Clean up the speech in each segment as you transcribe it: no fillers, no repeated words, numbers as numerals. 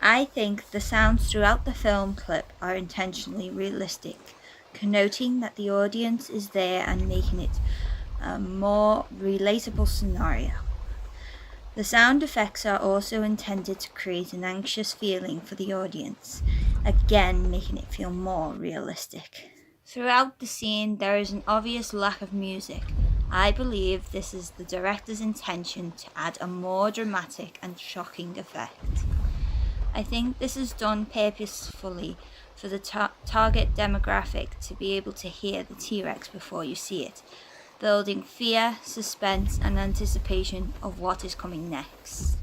I think the sounds throughout the film clip are intentionally realistic, connoting that the audience is there and making it a more relatable scenario. The sound effects are also intended to create an anxious feeling for the audience, again making it feel more realistic. Throughout the scene, there is an obvious lack of music. I believe this is the director's intention to add a more dramatic and shocking effect. I think this is done purposefully for the target demographic to be able to hear the T-Rex before you see it, building fear, suspense, and anticipation of what is coming next.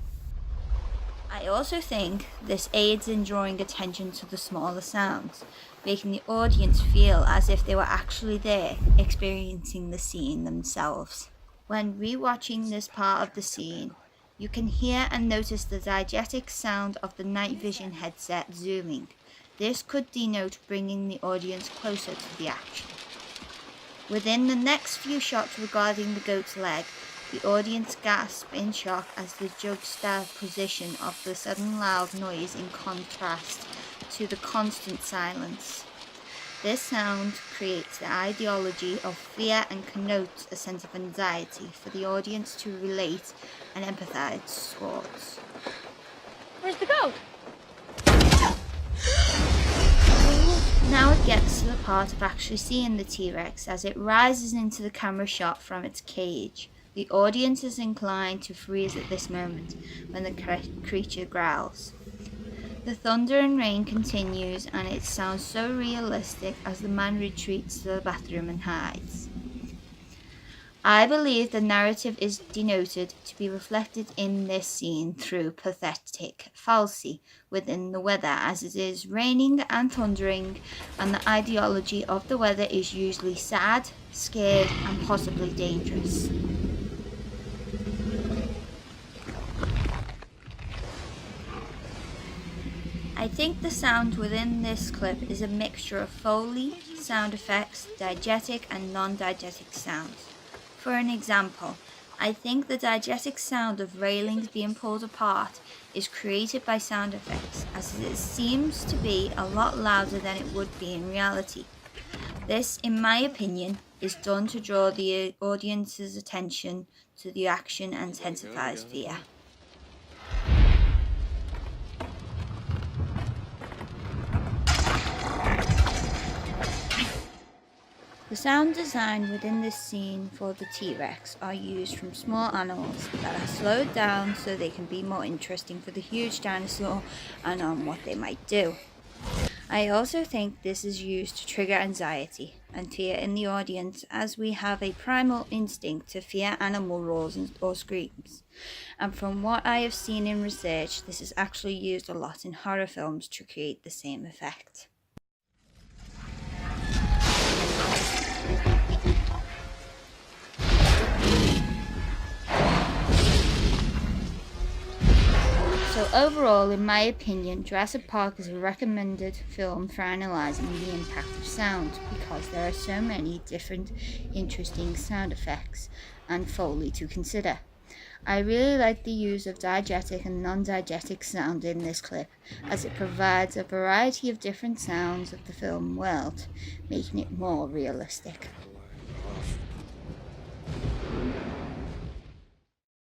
I also think this aids in drawing attention to the smaller sounds, making the audience feel as if they were actually there, experiencing the scene themselves. When rewatching this part of the scene, you can hear and notice the diegetic sound of the night vision headset zooming. This could denote bringing the audience closer to the action. Within the next few shots regarding the goat's leg, the audience gasp in shock as the juxtaposition of the sudden loud noise in contrast to the constant silence. This sound creates the ideology of fear and connotes a sense of anxiety for the audience to relate and empathize towards. Where's the goat? Now it gets to the part of actually seeing the T-Rex as it rises into the camera shot from its cage. The audience is inclined to freeze at this moment when the creature growls. The thunder and rain continues and it sounds so realistic as the man retreats to the bathroom and hides. I believe the narrative is denoted to be reflected in this scene through pathetic falsity within the weather, as it is raining and thundering, and the ideology of the weather is usually sad, scared, and possibly dangerous. I think the sound within this clip is a mixture of Foley, sound effects, diegetic and non-diegetic sounds. For an example, I think the diegetic sound of railings being pulled apart is created by sound effects, as it seems to be a lot louder than it would be in reality. This, in my opinion, is done to draw the audience's attention to the action and intensifies fear. The sound design within this scene for the T-Rex are used from small animals that are slowed down so they can be more interesting for the huge dinosaur and on what they might do. I also think this is used to trigger anxiety and fear in the audience, as we have a primal instinct to fear animal roars or screams. And from what I have seen in research, this is actually used a lot in horror films to create the same effect. So overall, in my opinion, Jurassic Park is a recommended film for analysing the impact of sound, because there are so many different interesting sound effects and Foley to consider. I really like the use of diegetic and non-diegetic sound in this clip, as it provides a variety of different sounds of the film world, making it more realistic.